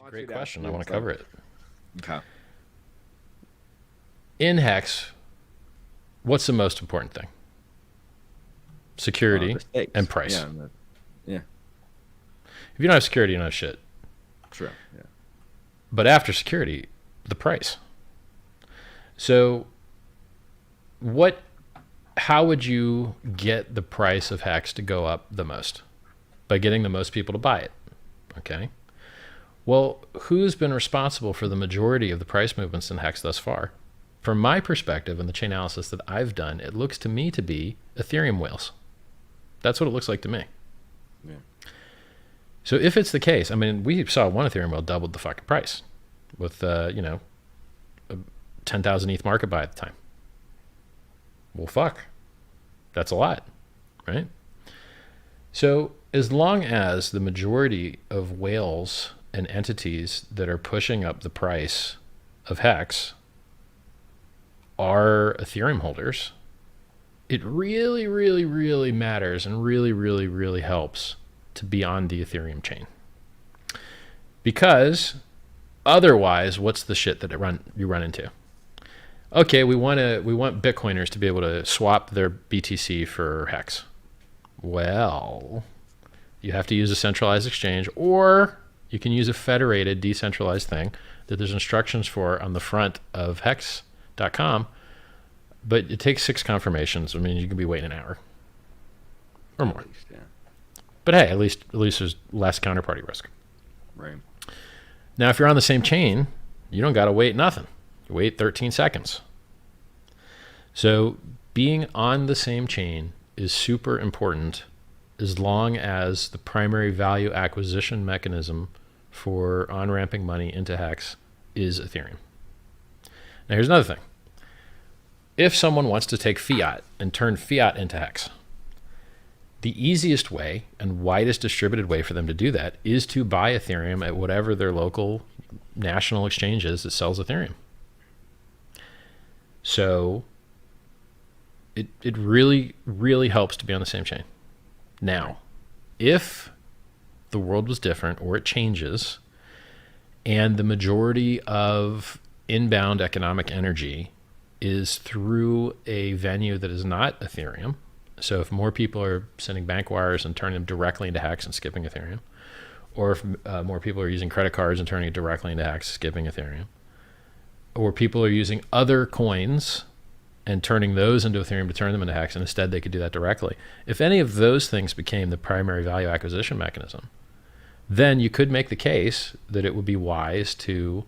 It's a great question. I want to cover it. Okay. In Hex, what's the most important thing? Security The stakes. and price. Yeah. Yeah. If you don't have security, you don't have shit. True. Yeah. But after security, the price. So how would you get the price of Hex to go up the most? By getting the most people to buy it. Okay. Well, who's been responsible for the majority of the price movements in Hex thus far? From my perspective and the chain analysis that I've done, it looks to me to be Ethereum whales. That's what it looks like to me. Yeah. So if it's the case, I mean, we saw one Ethereum whale doubled the fucking price with, a 10,000 ETH market buy at the time. Well, fuck. That's a lot, right? So as long as the majority of whales and entities that are pushing up the price of Hex are Ethereum holders, it really, really, really matters and really, really, really helps to be on the Ethereum chain. Because otherwise, what's the shit that you run into? Okay, we want Bitcoiners to be able to swap their BTC for Hex. Well, you have to use a centralized exchange, or you can use a federated, decentralized thing that there's instructions for on the front of hex.com, but it takes 6 confirmations. I mean, you can be waiting an hour or more. At least, yeah. But hey, at least there's less counterparty risk. Right. Now, if you're on the same chain, you don't got to wait nothing. You wait 13 seconds. So being on the same chain is super important as long as the primary value acquisition mechanism for on-ramping money into Hex is Ethereum. Now, here's another thing. If someone wants to take fiat and turn fiat into Hex, the easiest way and widest distributed way for them to do that is to buy Ethereum at whatever their local national exchange is that sells Ethereum. So it really, really helps to be on the same chain. Now, if the world was different or it changes and the majority of inbound economic energy is through a venue that is not Ethereum, so if more people are sending bank wires and turning them directly into Hex and skipping Ethereum, or if more people are using credit cards and turning it directly into Hex, skipping Ethereum, or people are using other coins and turning those into Ethereum to turn them into Hex, and instead they could do that directly. If any of those things became the primary value acquisition mechanism, then you could make the case that it would be wise to,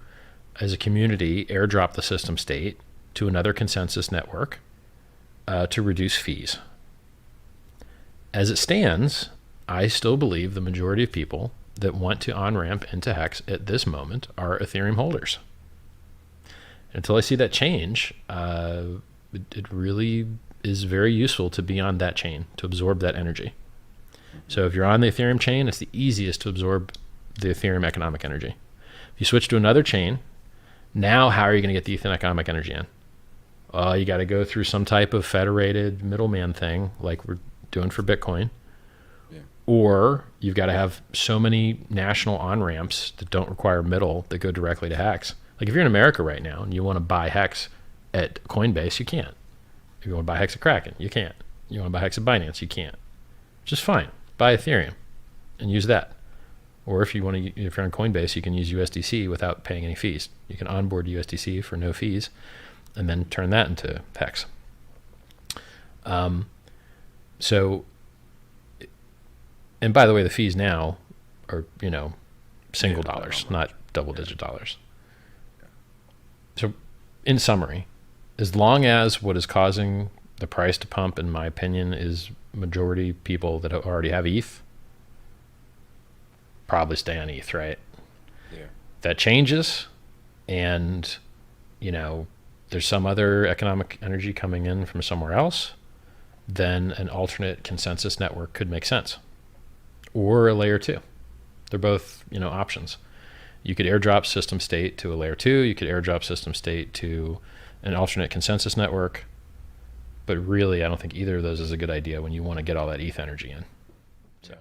as a community, airdrop the system state to another consensus network to reduce fees. As it stands, I still believe the majority of people that want to on-ramp into Hex at this moment are Ethereum holders. Until I see that change, it really is very useful to be on that chain, to absorb that energy. So if you're on the Ethereum chain, it's the easiest to absorb the Ethereum economic energy. If you switch to another chain, now how are you going to get the Ethereum economic energy in? You got to go through some type of federated middleman thing like we're doing for Bitcoin. Yeah. Or you've got to have so many national on-ramps that don't require middle that go directly to Hex. Like if you're in America right now and you want to buy Hex at Coinbase, you can't. If you want to buy Hex at Kraken, you can't. You want to buy Hex at Binance, you can't. Just fine. Buy Ethereum and use that. Or if you're on Coinbase, you can use USDC without paying any fees. You can onboard USDC for no fees and then turn that into Hex. So, and by the way, the fees now are, single dollars, not double-digit dollars. So, in summary, as long as what is causing the price to pump, in my opinion, is majority people that already have ETH, probably stay on ETH, right? Yeah. That changes, and, there's some other economic energy coming in from somewhere else, then an alternate consensus network could make sense. Or a layer 2. They're both, options. You could airdrop system state to a layer 2. You could airdrop system state to an alternate consensus network. But really, I don't think either of those is a good idea when you want to get all that ETH energy in. So.